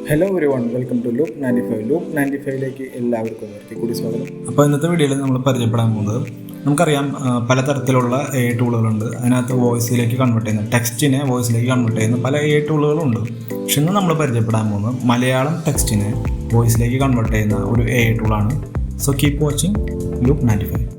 Hello everyone, welcome to Loop 95. Loop 95ലേക്ക് എല്ലാവർക്കും ഒരിക്കൽ കൂടി സ്വാഗതം. അപ്പോൾ ഇന്നത്തെ വീഡിയോയിൽ നമ്മൾ പരിചയപ്പെടാൻ പോകുന്നത്, നമുക്കറിയാം പലതരത്തിലുള്ള എ ടൂളുകളുണ്ട്. അതിനകത്ത് വോയിസിലേക്ക് കൺവേർട്ട് ചെയ്യുന്ന, ടെക്സ്റ്റിനെ വോയിസിലേക്ക് കൺവേർട്ട് ചെയ്യുന്ന പല എ ടൂളുകളുണ്ട്. പക്ഷെ ഇന്ന് നമ്മൾ പരിചയപ്പെടാൻ പോകുന്നത് മലയാളം ടെക്സ്റ്റിനെ വോയിസിലേക്ക് കൺവേർട്ട് ചെയ്യുന്ന ഒരു എ ടൂളാണ്. So keep watching Loop 95.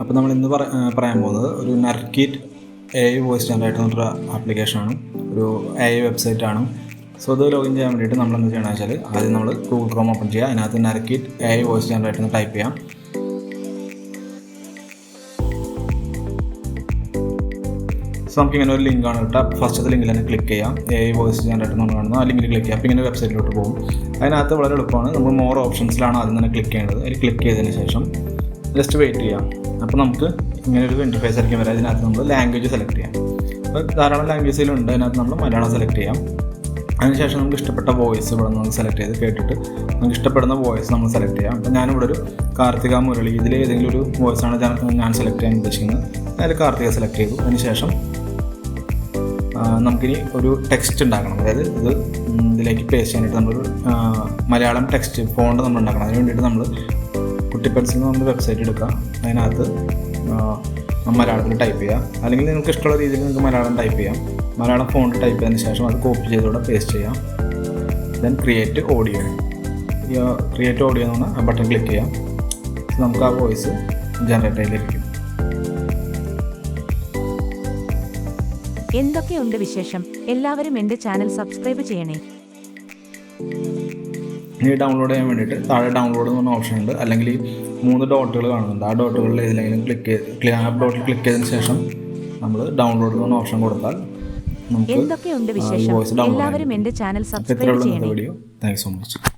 അപ്പോൾ നമ്മൾ ഇന്ന് പറയാൻ പോകുന്നത് ഒരു നർക്കിറ്റ് AI വോയിസ് ജനറേറ്റർ എന്നൊരു ആപ്ലിക്കേഷനാണ്, ഒരു AI വെബ്സൈറ്റാണ്. സോ ഇത് ലോഗിൻ ചെയ്യാൻ വേണ്ടിയിട്ട് നമ്മൾ എന്ത് ചെയ്യണമെന്ന് വെച്ചാൽ, ആദ്യം നമ്മൾ ഗൂഗിൾ ക്രോം ഓപ്പൺ ചെയ്യുക. അതിനകത്ത് നർക്കിറ്റ് AI വോയിസ് ജനറേറ്റർ എന്ന് ടൈപ്പ് ചെയ്യാം. സോ നമുക്കിങ്ങനെ ഒരു ലിങ്കാണ് കിട്ടുക. ഫസ്റ്റത്തെ ലിങ്കിൽ തന്നെ ക്ലിക്ക് ചെയ്യാം. AI വോയിസ് ജനറേറ്റർ എന്ന് കാണുന്നത് ആ ലിങ്കിൽ ക്ലിക്ക് ചെയ്യാം. അപ്പോൾ ഇങ്ങനെ വെബ്സൈറ്റിലോട്ട് പോകും. അതിനകത്ത് വളരെ എളുപ്പമാണ്. നമ്മൾ മോർ ഓപ്ഷൻസിലാണ് ആദ്യം തന്നെ ക്ലിക്ക് ചെയ്യേണ്ടത്. അതിൽ ക്ലിക്ക് ചെയ്തതിന് ശേഷം ജസ്റ്റ് വെയിറ്റ് ചെയ്യാം. അപ്പോൾ നമുക്ക് ഇങ്ങനെ ഒരു ഇൻ്റർഫേസ് ആയിരിക്കും വരാം. അതിനകത്ത് നമ്മൾ ലാംഗ്വേജ് സെലക്ട് ചെയ്യാം. അപ്പോൾ ധാരാളം ലാംഗ്വേജിലുണ്ട്. അതിനകത്ത് നമ്മൾ മലയാളം സെലക്ട് ചെയ്യാം. അതിനുശേഷം നമുക്ക് ഇഷ്ടപ്പെട്ട വോയിസ് ഇവിടെ നിന്ന് സെലക്ട് ചെയ്ത് കേട്ടിട്ട് നമുക്ക് ഇഷ്ടപ്പെടുന്ന വോയിസ് നമ്മൾ സെലക്ട് ചെയ്യാം. അപ്പോൾ ഞാനിവിടെ ഒരു കാർത്തിക മുരളി, ഇതിൽ ഏതെങ്കിലും ഒരു വോയിസാണ് ഞാൻ സെലക്ട് ചെയ്യാൻ ഉദ്ദേശിക്കുന്നത്. അതിൽ കാർത്തിക സെലക്ട് ചെയ്തു. അതിനുശേഷം നമുക്കിനി ഒരു ടെക്സ്റ്റ് ഉണ്ടാക്കണം. അതായത് ഇതിലേക്ക് പേസ്റ്റ് ചെയ്യാനായിട്ട് നമ്മളൊരു മലയാളം ടെക്സ്റ്റ് ഫോണ്ട് നമ്മൾ ഉണ്ടാക്കണം. അതിന് വേണ്ടിയിട്ട് നമ്മൾ കുട്ടിപ്പൻസിൽ നിന്ന് നമ്മൾ വെബ്സൈറ്റ് എടുക്കുക. അതിനകത്ത് മലയാളത്തിൽ ടൈപ്പ് ചെയ്യുക. അല്ലെങ്കിൽ നിങ്ങൾക്ക് ഇഷ്ടമുള്ള രീതിയിൽ നിങ്ങൾക്ക് മലയാളം ടൈപ്പ് ചെയ്യാം. മലയാളം ഫോണ്ട് ടൈപ്പ് ചെയ്തതിന് ശേഷം അത് കോപ്പി ചെയ്തോടെ പേസ്റ്റ് ചെയ്യാം. ദെൻ ക്രിയേറ്റ് ഓഡിയോ എന്ന് പറഞ്ഞാൽ ആ ബട്ടൺ ക്ലിക്ക് ചെയ്യാം. നമുക്ക് ആ വോയിസ് ജനറേറ്റ് ചെയ്തിരിക്കും. എന്തൊക്കെയുണ്ട് വിശേഷം? എല്ലാവരും എൻ്റെ ചാനൽ സബ്സ്ക്രൈബ് ചെയ്യണേ. ഇനി ഡൗൺലോഡ് ചെയ്യാൻ വേണ്ടിയിട്ട് താഴെ ഡൗൺലോഡ് എന്ന് പറഞ്ഞ ഓപ്ഷൻ ഉണ്ട്. അല്ലെങ്കിൽ 3 ഡോട്ടുകൾ കാണുന്നുണ്ട്. ആ ഡോട്ടുകളിൽ ഏതിലെങ്കിലും ആ ഡോട്ടിൽ ക്ലിക്ക് ചെയ്തതിന് ശേഷം നമ്മൾ ഡൗൺലോഡ് എന്ന് പറഞ്ഞ ഓപ്ഷൻ കൊടുത്താൽ നമുക്ക് എന്തൊക്കെയുണ്ട് വിശേഷം? എല്ലാവരും എൻ്റെ ചാനൽ സബ്സ്ക്രൈബ് ചെയ്യണേ. Video. Thank you so much.